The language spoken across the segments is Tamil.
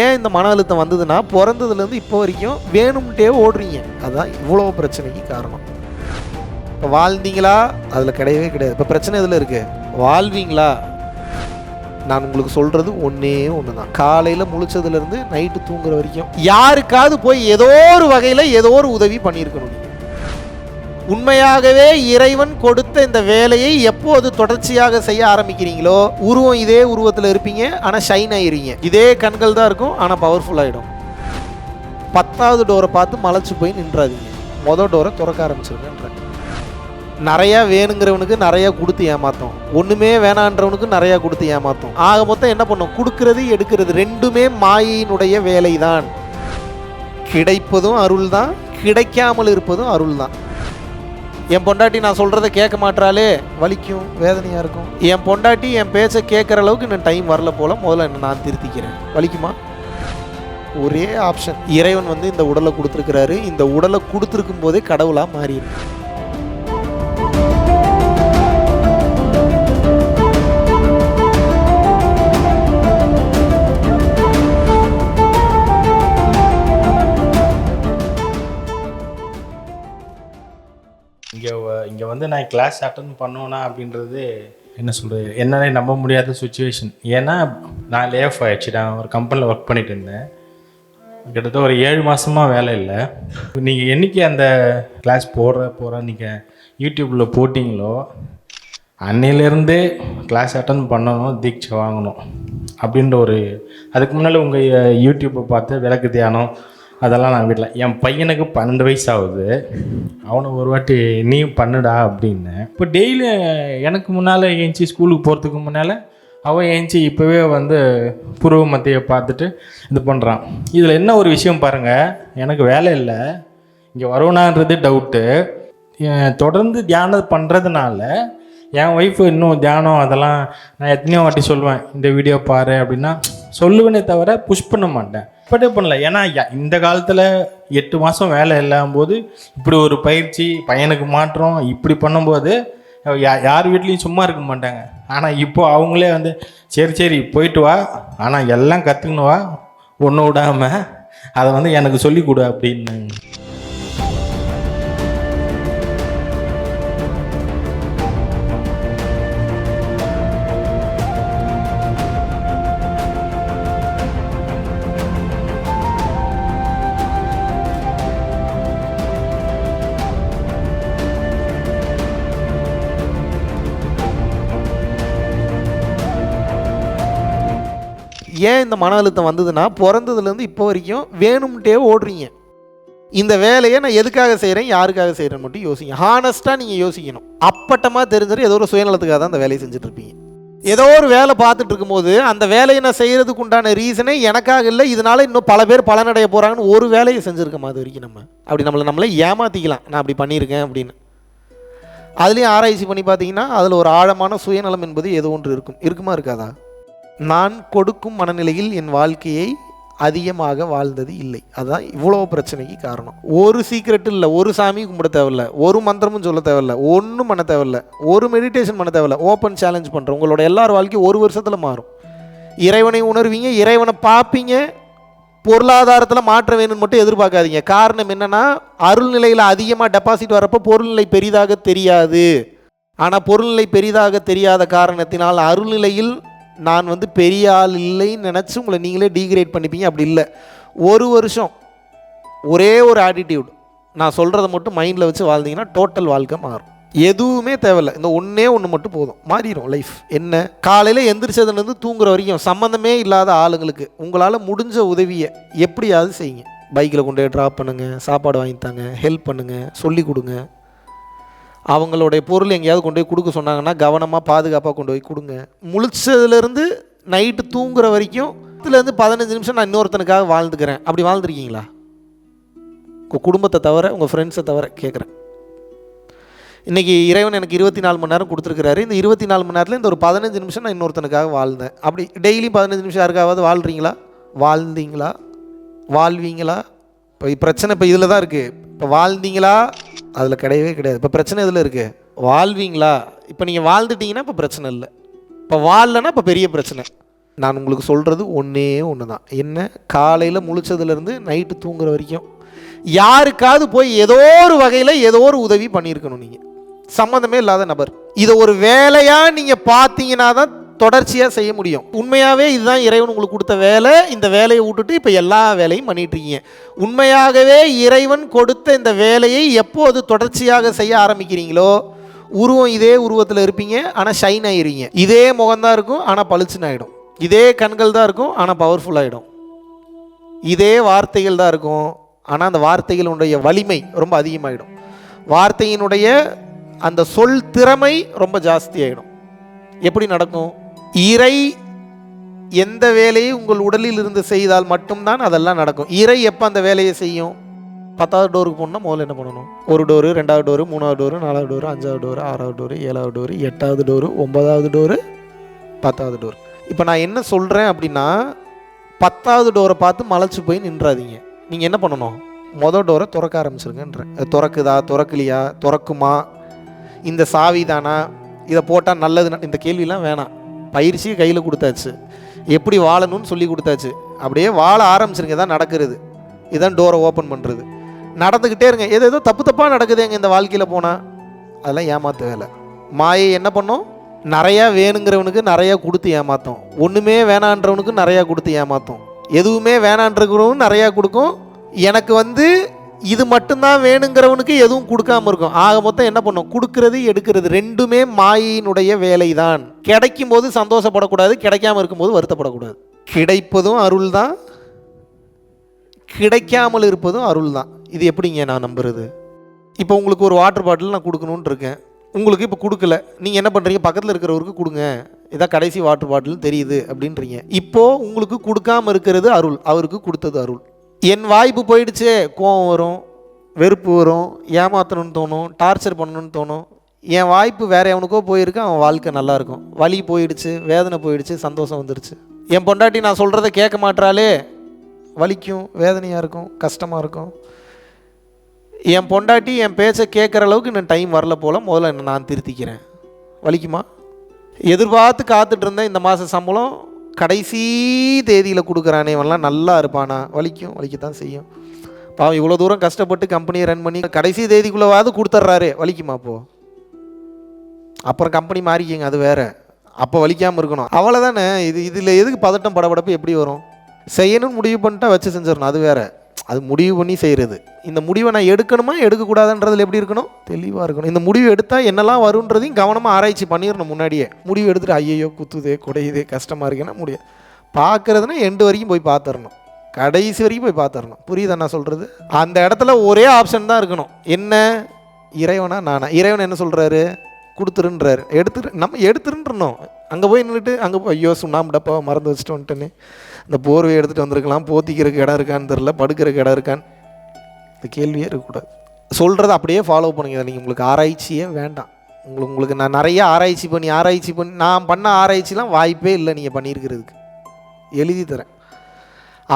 ஏன் இந்த மன அழுத்தம் வந்ததுன்னா, பிறந்ததுலேருந்து இப்போ வரைக்கும் வேணும்ட்டே ஓடுறீங்க. அதுதான் இவ்வளோ பிரச்சனைக்கு காரணம். இப்போ வாழ்ந்தீங்களா? அதில் கிடையவே கிடையாது. இப்போ பிரச்சனை எதில் இருக்குது? வாழ்வீங்களா? நான் உங்களுக்கு சொல்கிறது ஒன்றே ஒன்று தான். காலையில் முழிச்சதுலேருந்து நைட்டு தூங்குற வரைக்கும் யாருக்காவது போய் ஏதோ ஒரு வகையில் ஏதோ ஒரு உதவி பண்ணியிருக்கணும். உண்மையாகவே இறைவன் கொடுத்த இந்த வேலையை எப்போது தொடர்ச்சியாக செய்ய ஆரம்பிக்கிறீங்களோ, உருவம் இதே உருவத்தில் இருப்பீங்க, ஆனால் ஷைன் ஆயிருவீங்க. இதே கண்கள் தான் இருக்கும், ஆனால் பவர்ஃபுல் ஆகிடும். 10வது டோரை பார்த்து மலைச்சு போய் நின்றாதீங்க. மொதல் டோரை திறக்க ஆரம்பிச்சிருக்கேன்ற. நிறையா வேணுங்கிறவனுக்கு நிறையா கொடுத்து ஏமாத்தோம், ஒன்றுமே வேணான்றவனுக்கு நிறையா கொடுத்து ஏமாத்தோம். ஆக மொத்தம் என்ன பண்ணோம்? கொடுக்கறது எடுக்கிறது ரெண்டுமே மாயினுடைய வேலை தான். கிடைப்பதும் அருள் தான், கிடைக்காமல் இருப்பதும் அருள் தான். என் பொண்டாட்டி நான் சொல்கிறத கேட்க மாட்டாலே, வலிக்கும், வேதனையாக இருக்கும். என் பொண்டாட்டி என் பேச்சை கேட்குற அளவுக்கு இன்னும் டைம் வரல போல், முதல்ல என்ன நான் திருத்திக்கிறேன். வலிக்குமா? ஒரே ஆப்ஷன், இறைவன் இந்த உடலை கொடுத்துருக்கிறாரு. இந்த உடலை கொடுத்துருக்கும் போதே கடவுளாக மாறிடும். இங்கே நான் கிளாஸ் அட்டன் பண்ணுவேனா அப்படின்றது என்ன சொல்கிறது, என்னாலே நம்ப முடியாத சுச்சுவேஷன். ஏன்னா நான் லே ஆஃப் ஆகிடுச்சு. நான் ஒரு கம்பெனியில் ஒர்க் பண்ணிட்டு இருந்தேன். கிட்டத்தட்ட ஒரு 7 மாதமாக வேலை இல்லை. நீங்கள் என்றைக்கு அந்த கிளாஸ் போகிற நீங்கள் யூடியூப்பில் போட்டிங்களோ, அன்னையிலேருந்தே கிளாஸ் அட்டன் பண்ணணும், தீட்சை வாங்கணும் அப்படின்ற ஒரு, அதுக்கு முன்னால் உங்கள் யூடியூப்பை பார்த்து விளக்கு தியானம் அதெல்லாம் நான் வீட்டில், என் பையனுக்கு 12 வயசு ஆகுது, அவனை ஒரு வாட்டி நீயும் பண்ணுடா அப்படின்னு. இப்போ டெய்லி எனக்கு முன்னால் ஏஞ்சி ஸ்கூலுக்கு போகிறதுக்கு முன்னால் அவன் ஏஞ்சி இப்போவே புருவ மத்தியை பார்த்துட்டு இது பண்ணுறான். இதில் என்ன ஒரு விஷயம் பாருங்கள், எனக்கு வேலை இல்லை, இங்கே வருவனான்றது டவுட்டு. தொடர்ந்து தியானம் பண்ணுறதுனால என் ஒய்ஃபு இன்னும் தியானம் அதெல்லாம் நான் எத்தனையோ வாட்டி சொல்லுவேன், இந்த வீடியோ பாரு அப்படின்னா சொல்லுவேனே தவிர புஷ் பண்ண மாட்டேன். இப்போட்டே பண்ணல. ஏன்னா இந்த காலத்தில் 8 மாதம் வேலை இல்லாமல் போது இப்படி ஒரு பயிற்சி பையனுக்கு மாற்றம் இப்படி பண்ணும்போது யார் வீட்லேயும் சும்மா இருக்க மாட்டாங்க. ஆனால் இப்போ அவங்களே சரி போயிட்டு வா, ஆனால் எல்லாம் கற்றுக்கணும் வா, ஒன்று விடாமல் அதை எனக்கு சொல்லிக் கொடு அப்படின்னு. ஏன் இந்த மன அழுத்தம் வந்ததுன்னா, பிறந்ததுலேருந்து இப்போ வரைக்கும் வேணும்ட்டே ஓடுறீங்க. இந்த வேலையை நான் எதுக்காக செய்கிறேன், யாருக்காக செய்கிறேன்னு மட்டும் யோசிங்க. ஹானஸ்ட்டாக நீங்கள் யோசிக்கணும். அப்பட்டமாக தெரிஞ்சிடும் ஏதோ ஒரு சுயநலத்துக்காக தான் அந்த வேலையை செஞ்சுட்ருப்பீங்க. ஏதோ ஒரு வேலை பார்த்துட்டு இருக்கும்போது அந்த வேலையை நான் செய்கிறதுக்கு உண்டான ரீசனே எனக்காக இல்லை, இதனால் இன்னும் பல பேர் பலனடைய போகிறாங்கன்னு ஒரு வேலையை செஞ்சுருக்கோம். அது வரைக்கும் அப்படி நம்மளே ஏமாற்றிக்கலாம், நான் அப்படி பண்ணியிருக்கேன் அப்படின்னு. அதுலேயும் ஆராய்ச்சி பண்ணி பார்த்தீங்கன்னா அதில் ஒரு ஆழமான சுயநலம் என்பது ஏதோ ஒன்று இருக்குமா இருக்காதா? நான் கொடுக்கும் மனநிலையில் என் வாழ்க்கையை அதிகமாக வாழ்ந்தது இல்லை. அதுதான் இவ்வளோ பிரச்சனைக்கு காரணம். ஒரு சீக்ரெட் இல்லை, ஒரு சாமி கும்பிட தேவையில்லை, ஒரு மந்திரமும் சொல்ல தேவையில்லை, ஒன்றும் பண்ண தேவையில்லை, ஒரு மெடிடேஷன் பண்ண தேவையில்லை. ஓப்பன் சேலஞ்ச் பண்ணுறேன், உங்களோட எல்லார் வாழ்க்கையும் 1 வருஷத்தில் மாறும். இறைவனை உணர்வீங்க, இறைவனை பார்ப்பீங்க. பொருளாதாரத்தில் மாற்ற வேணும்னு மட்டும் எதிர்பார்க்காதீங்க. காரணம் என்னென்னா, அருள்நிலையில் அதிகமாக டெபாசிட் வரப்போ பொருள்நிலை பெரிதாக தெரியாது. ஆனால் பொருள்நிலை பெரிதாக தெரியாத காரணத்தினால் அருள்நிலையில் நான் பெரிய ஆள் இல்லைன்னு நினச்சி உங்களை நீங்களே டீக்ரேட் பண்ணிப்பீங்க. அப்படி இல்லை, 1 வருஷம் ஒரே ஒரு ஆட்டிடியூட் நான் சொல்கிறத மட்டும் மைண்டில் வச்சு வாழ்ந்தீங்கன்னா டோட்டல் வாழ்க்கை மாறும். எதுவுமே தேவையில்லை, இந்த ஒன்றே ஒன்று மட்டும் போதும், மாறிடும் லைஃப். என்ன? காலையில் எந்திரிச்சதுலேருந்து தூங்குற வரைக்கும் சம்மந்தமே இல்லாத ஆளுங்களுக்கு உங்களால் முடிஞ்ச உதவியை எப்படியாவது செய்யுங்க. பைக்கில் கொண்டு போய் ட்ராப் பண்ணுங்கள், சாப்பாடு வாங்கித்தாங்க, ஹெல்ப் பண்ணுங்கள், சொல்லி கொடுங்க. அவங்களுடைய பொருள் எங்கேயாவது கொண்டு போய் கொடுக்க சொன்னாங்கன்னா கவனமாக பாதுகாப்பாக கொண்டு போய் கொடுங்க. முழிச்சதுலேருந்து நைட்டு தூங்குற வரைக்கும் 10லேருந்து 15 நிமிஷம் நான் இன்னொருத்தனுக்காக வாழ்ந்துக்கிறேன். அப்படி வாழ்ந்துருக்கீங்களா? உங்கள் குடும்பத்தை தவிர, உங்கள் ஃப்ரெண்ட்ஸை தவிர கேட்குறேன். இன்றைக்கி இறைவன் எனக்கு 24 மணி நேரம் கொடுத்துருக்கிறாரு. இந்த 24 மணி நேரத்தில் இந்த ஒரு 15 நிமிஷம் நான் இன்னொருத்தனுக்காக வாழ்ந்தேன். அப்படி டெய்லியும் 15 நிமிஷம் யாருக்காவது வாழ்கிறீங்களா? வாழ்ந்தீங்களா? வாழ்வீங்களா? இப்போ பிரச்சனை இப்போ இதில் தான் இருக்குது. இப்போ வாழ்ந்தீங்களா? அதில் கிடையவே கிடையாது. இப்போ பிரச்சனை இதில் இருக்குது. வாழ்வீங்களா? இப்போ நீங்கள் வாழ்ந்துட்டீங்கன்னா இப்போ பிரச்சனை இல்லை. இப்போ வாழலைன்னா இப்போ பெரிய பிரச்சனை. நான் உங்களுக்கு சொல்கிறது ஒன்றே ஒன்று தான். என்ன, காலையில் முழிச்சதுலேருந்து நைட்டு தூங்குற வரைக்கும் யாருக்காவது போய் ஏதோ ஒரு வகையில் ஏதோ ஒரு உதவி பண்ணியிருக்கணும். நீங்கள் சம்மந்தமே இல்லாத நபர் இதை ஒரு வேலையாக நீங்கள் பார்த்தீங்கன்னா தான் தொடர்ச்சியாக செய்ய முடியும். உண்மையாகவே இதுதான் இறைவன் உங்களுக்கு கொடுத்த வேலை. இந்த வேலையை விட்டுட்டு இப்போ எல்லா வேலையும் பண்ணிகிட்ருக்கீங்க. உண்மையாகவே இறைவன் கொடுத்த இந்த வேலையை எப்போது தொடர்ச்சியாக செய்ய ஆரம்பிக்கிறீங்களோ, உருவம் இதே உருவத்தில் இருப்பீங்க, ஆனால் ஷைன் ஆகிடுவீங்க. இதே முகம்தான் இருக்கும், ஆனால் பளிச்சுன்னு ஆகிடும். இதே கண்கள் தான் இருக்கும், ஆனால் பவர்ஃபுல் ஆகிடும். இதே வார்த்தைகள் தான் இருக்கும், ஆனால் அந்த வார்த்தைகளுடைய வலிமை ரொம்ப அதிகமாகிடும். வார்த்தையினுடைய அந்த சொல் திறமை ரொம்ப ஜாஸ்தி ஆகிடும். எப்படி நடக்கும்? இறை எந்த வேலையை உங்கள் உடலில் இருந்து செய்தால் மட்டும்தான் அதெல்லாம் நடக்கும். இறை எப்போ அந்த வேலையை செய்யும்? 10வது டோருக்கு போகணுன்னா முதல்ல என்ன பண்ணணும்? 1 டோரு, 2வது டோரு, 3வது டோரு, 4வது டோரு, 5வது டோரு, 6வது டோரு, 7வது டோரு, 8வது டோரு, 9வது டோரு, 10வது டோரு. இப்போ நான் என்ன சொல்கிறேன் அப்படின்னா, 10வது டோரை பார்த்து மலைச்சு போய் நின்றாதீங்க. நீங்கள் என்ன பண்ணணும்? மொதல் டோரை திறக்க ஆரம்பிச்சிருங்கன்றேன். திறக்குதா, திறக்கலையா, திறக்குமா, இந்த சாவி தானா, இதை போட்டால் நல்லது, இந்த கேள்விலாம் வேணாம். பயிற்சி கையில் கொடுத்தாச்சு, எப்படி வாழணும்னு சொல்லி கொடுத்தாச்சு. அப்படியே வாழ ஆரம்பிச்சிருங்க. தான் நடக்கிறது. இதுதான் டோரை ஓப்பன் பண்ணுறது. நடந்துக்கிட்டே இருங்க. ஏதோ தப்பாக நடக்குது எங்கள் இந்த வாழ்க்கையில் போனால், அதெல்லாம் ஏமாற்ற வேலை. மாயை என்ன பண்ணும்? நிறையா வேணுங்கிறவனுக்கு நிறையா கொடுத்து ஏமாற்றும். ஒன்றுமே வேணான்றவனுக்கு நிறையா கொடுத்து ஏமாற்றும். எதுவுமே வேணான்றவனுக்கு நிறையா கொடுக்கும். எனக்கு இது மட்டும்தான் வேணுங்கிறவனுக்கு எதுவும் கொடுக்காம இருக்கும். ஆக மொத்தம் என்ன பண்ணும்? கொடுக்கறது எடுக்கிறது ரெண்டுமே மாயினுடைய வேலை தான். கிடைக்கும் போது சந்தோஷப்படக்கூடாது, கிடைக்காம இருக்கும்போது வருத்தப்படக்கூடாது. கிடைப்பதும் அருள் தான், கிடைக்காமல் இருப்பதும் அருள் தான். இது எப்படிங்க நான் நம்புறது? இப்போ உங்களுக்கு ஒரு வாட்டர் பாட்டில் நான் கொடுக்கணுன்னு இருக்கேன். உங்களுக்கு இப்போ கொடுக்கல. நீங்கள் என்ன பண்ணுறீங்க? பக்கத்தில் இருக்கிறவருக்கு கொடுங்க, இதான் கடைசி வாட்டர் பாட்டில் தெரியுது அப்படின்றீங்க. இப்போது உங்களுக்கு கொடுக்காமல் இருக்கிறது அருள், அவருக்கு கொடுத்தது அருள். என் வாய்ப்பு போயிடுச்சே, கோவம் வரும், வெறுப்பு வரும், ஏமாற்றணும்னு தோணும், டார்ச்சர் பண்ணணும்னு தோணும். என் வாய்ப்பு வேறு எவனுக்கோ போயிருக்கு, அவன் வாழ்க்கை நல்லாயிருக்கும். வலி போயிடுச்சு, வேதனை போயிடுச்சு, சந்தோஷம் வந்துடுச்சு. என் பொண்டாட்டி நான் சொல்கிறத கேட்க மாட்டாளே, வலிக்கும், வேதனையாக இருக்கும், கஷ்டமாக இருக்கும். என் பொண்டாட்டி என் பேச்சை கேட்குற அளவுக்கு இன்னும் டைம் வரல போல், முதல்ல என்ன நான் திருத்திக்கிறேன். வலிக்குமா? எதிர்பார்த்து காத்துட்டு இருந்தேன், இந்த மாத சம்பளம் கடைசி தேதியில் கொடுக்குறானே, இவன்லாம் நல்லா இருப்பானா? வலிக்கும், வலிக்கத்தான் செய்யும். பாவம் இவ்வளோ தூரம் கஷ்டப்பட்டு கம்பெனியை ரன் பண்ணி கடைசி தேதிக்குள்ளவாது கொடுத்துட்றாரு, வலிக்குமா? அப்புறம் கம்பெனி மாறிக்கிங்க, அது வேறு. அப்போ வலிக்காமல் இருக்கணும், அவ்வளோதானே. இதில் எதுக்கு பதட்டம் படபடப்பு? எப்படி வரும்? செய்யணும்னு முடிவு பண்ணிட்டா வச்சு செஞ்சிடணும், அது வேறு. அது முடிவு பண்ணி செய்கிறது. இந்த முடிவை நான் எடுக்கணுமா எடுக்கக்கூடாதுன்றதில் எப்படி இருக்கணும்? தெளிவாக இருக்கணும். இந்த முடிவு எடுத்தால் என்னெல்லாம் வருன்றதையும் கவனமாக ஆராய்ச்சி பண்ணிடணும். முன்னாடியே முடிவு எடுத்துகிட்டு ஐயோ குத்துதே, குடையுதே, கஷ்டமாக இருக்குன்னா முடியாது. பார்க்குறதுனா எண்டு வரைக்கும் போய் பார்த்துடணும், கடைசி வரைக்கும் போய் பார்த்துடணும். புரியுதா நான் சொல்கிறது? அந்த இடத்துல ஒரே ஆப்ஷன் தான் இருக்கணும். என்ன? இறைவனா நானா? இறைவன் என்ன சொல்கிறாரு? கொடுத்துருன்றாரு. நம்ம எடுத்துருன்றணும். அங்கே போய் நின்றுட்டு அங்கே போய் ஐயோ சுண்ணாம்பு டப்பா மறந்து வச்சுட்டு வந்துட்டேன்னு, இந்த போர்வையை எடுத்துகிட்டு வந்திருக்கலாம், போத்திக்கிறதுக்கு இடம் இருக்கான்னு தெரில, படுக்கிறதுக்கு இடம் இருக்கான்னு, இந்த கேள்வியே இருக்கக்கூடாது. சொல்கிறத அப்படியே ஃபாலோ பண்ணுங்க. நீங்கள் உங்களுக்கு ஆராய்ச்சியே வேண்டாம். உங்களுக்கு நான் நிறைய ஆராய்ச்சி பண்ணி நான் பண்ண ஆராய்ச்சிலாம் வாய்ப்பே இல்லை நீங்கள் பண்ணியிருக்கிறதுக்கு. எழுதி தரேன்.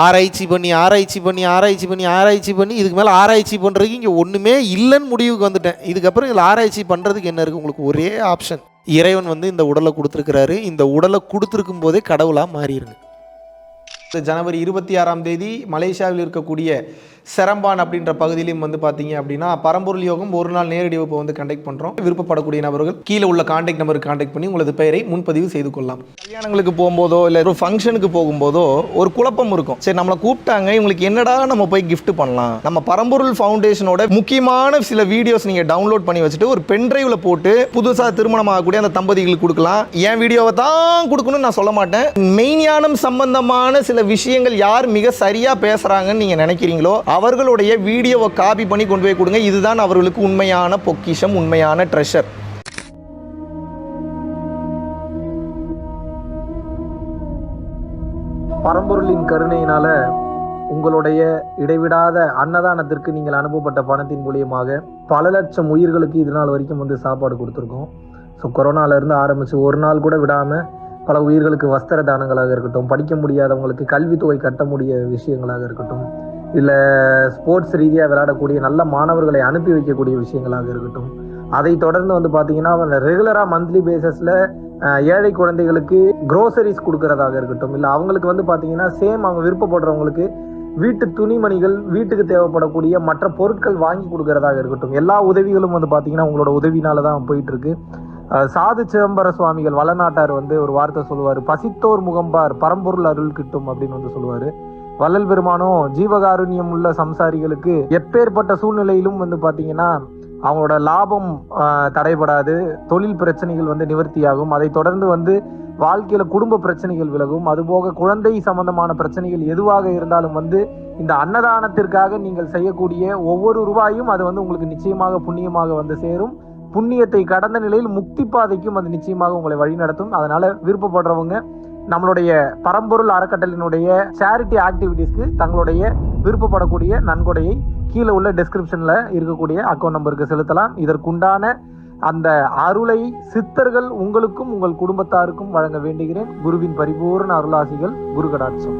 ஆராய்ச்சி பண்ணி இதுக்கு மேலே ஆராய்ச்சி பண்ணுறதுக்கு இங்கே ஒன்றுமே இல்லைன்னு முடிவுக்கு வந்துட்டேன். இதுக்கப்புறம் இதில் ஆராய்ச்சி பண்ணுறதுக்கு என்ன இருக்குது? உங்களுக்கு ஒரே ஆப்ஷன். இறைவன் இந்த உடலை கொடுத்துருக்கிறாரு. இந்த உடலை கொடுத்துருக்கும் போதே கடவுளாக மாறிடுங்க. ஜனவரி 26ஆம் தேதி மலேசியாவில் இருக்கக்கூடிய செரம்பான் அப்படின்ற பகுதியிலையும் பார்த்தீங்க அப்படின்னா பரம்பொருள் யோகம் ஒரு நாள் நேரடி வகுப்பு கண்டக்ட் பண்ணுறோம். விருப்பப்படக்கூடிய நபர்கள் கீழே உள்ள கான்டாக்ட் நம்பருக்கு கான்டாக்ட் பண்ணி உங்களது பெயரை முன்பதிவு செய்து கொள்ளலாம். கல்யாணங்களுக்கு போகும்போதோ இல்லை ஒரு ஃபங்க்ஷனுக்கு போகும்போதோ ஒரு குழப்பம் இருக்கும். சரி, நம்மளை கூப்பிட்டாங்க, இவங்களுக்கு என்னடா நம்ம போய் கிஃப்ட் பண்ணலாம்? நம்ம பரம்பொருள் ஃபவுண்டேஷனோட முக்கியமான சில வீடியோஸ் நீங்கள் டவுன்லோட் பண்ணி வச்சுட்டு ஒரு பென்ட்ரைவில் போட்டு புதுசாக திருமணம் ஆகக்கூடிய அந்த தம்பதிகளுக்கு கொடுக்கலாம். என் வீடியோவை தான் கொடுக்கணும்னு நான் சொல்ல மாட்டேன். மெய்ஞானம் சம்பந்தமான சில விஷயங்கள் யார் மிக சரியாக பேசுகிறாங்கன்னு நீங்கள் நினைக்கிறீங்களோ அவர்களுடைய வீடியோவை காப்பி பண்ணி கொண்டு போய் கொடுங்க. இதுதான் அவர்களுக்கு உண்மையான பொக்கிஷம், உண்மையான ட்ரெஷர். பரம்பொருளின் கருணையினால உங்களுடைய இடைவிடாத அன்னதானத்திற்கு நீங்கள் அனுப்பப்பட்ட பணத்தின் மூலியமாக பல லட்சம் உயிர்களுக்கு இது நாள் வரைக்கும் சாப்பாடு கொடுத்துருக்கோம். ஸோ கொரோனாலேருந்து ஆரம்பித்து ஒரு நாள் கூட விடாமல் பல உயிர்களுக்கு வஸ்திர தானங்களாக இருக்கட்டும், படிக்க முடியாதவங்களுக்கு கல்வித்தொகை கட்ட முடிய விஷயங்களாக இருக்கட்டும், இல்லை ஸ்போர்ட்ஸ் ரீதியாக விளையாடக்கூடிய நல்ல மாணவர்களை அனுப்பி வைக்கக்கூடிய விஷயங்களாக இருக்கட்டும், அதை தொடர்ந்து வந்து பார்த்தீங்கன்னா ரெகுலராக மந்த்லி பேசிஸில் ஏழை குழந்தைகளுக்கு க்ரோசரிஸ் கொடுக்கறதாக இருக்கட்டும், இல்லை அவங்களுக்கு வந்து பார்த்தீங்கன்னா சேம் அவங்க விருப்பப்படுறவங்களுக்கு வீட்டு துணிமணிகள், வீட்டுக்கு தேவைப்படக்கூடிய மற்ற பொருட்கள் வாங்கி கொடுக்கறதாக இருக்கட்டும், எல்லா உதவிகளும் வந்து பார்த்தீங்கன்னா உங்களோட உதவினால தான் போயிட்டு இருக்கு. சாது சிதம்பர சுவாமிகள் வளநாட்டார் வந்து ஒரு வார்த்தை சொல்லுவார், பசித்தோர் முகம்பார் பரம்பொருள் அருள் கிட்டும் அப்படின்னு வந்து சொல்லுவார். வள்ளல் பெருமானும் ஜீவகாருண்யம் உள்ள சம்சாரிகளுக்கு எப்பேற்பட்ட சூழ்நிலையிலும் வந்து பார்த்தீங்கன்னா அவங்களோட லாபம் தடைபடாது, தொழில் பிரச்சனைகள் வந்து நிவர்த்தியாகும், அதை தொடர்ந்து வந்து வாழ்க்கையில குடும்ப பிரச்சனைகள் விலகும், அதுபோக குழந்தை சம்பந்தமான பிரச்சனைகள் எதுவாக இருந்தாலும் வந்து இந்த அன்னதானத்திற்காக நீங்கள் செய்யக்கூடிய ஒவ்வொரு ரூபாயும் அது வந்து உங்களுக்கு நிச்சயமாக புண்ணியமாக வந்து சேரும். புண்ணியத்தை கடந்த நிலையில் முக்தி பாதைக்கும் அது நிச்சயமாக உங்களை வழிநடத்தும். அதனால விருப்பப்படுறவங்க நம்மளுடைய பரம்பொருள் அறக்கட்டளையினுடைய சேரிட்டி ஆக்டிவிட்டீஸ்க்கு தங்களுடைய விருப்பப்படக்கூடிய நன்கொடையை கீழே உள்ள டெஸ்கிரிப்ஷன்ல இருக்கக்கூடிய அக்கௌண்ட் நம்பருக்கு செலுத்தலாம். இதற்குண்டான அந்த அருளை சித்தர்கள் உங்களுக்கும் உங்கள் குடும்பத்தாருக்கும் வழங்க வேண்டுகிறேன். குருவின் பரிபூர்ண அருளாசிகள். குரு கடாட்சம்.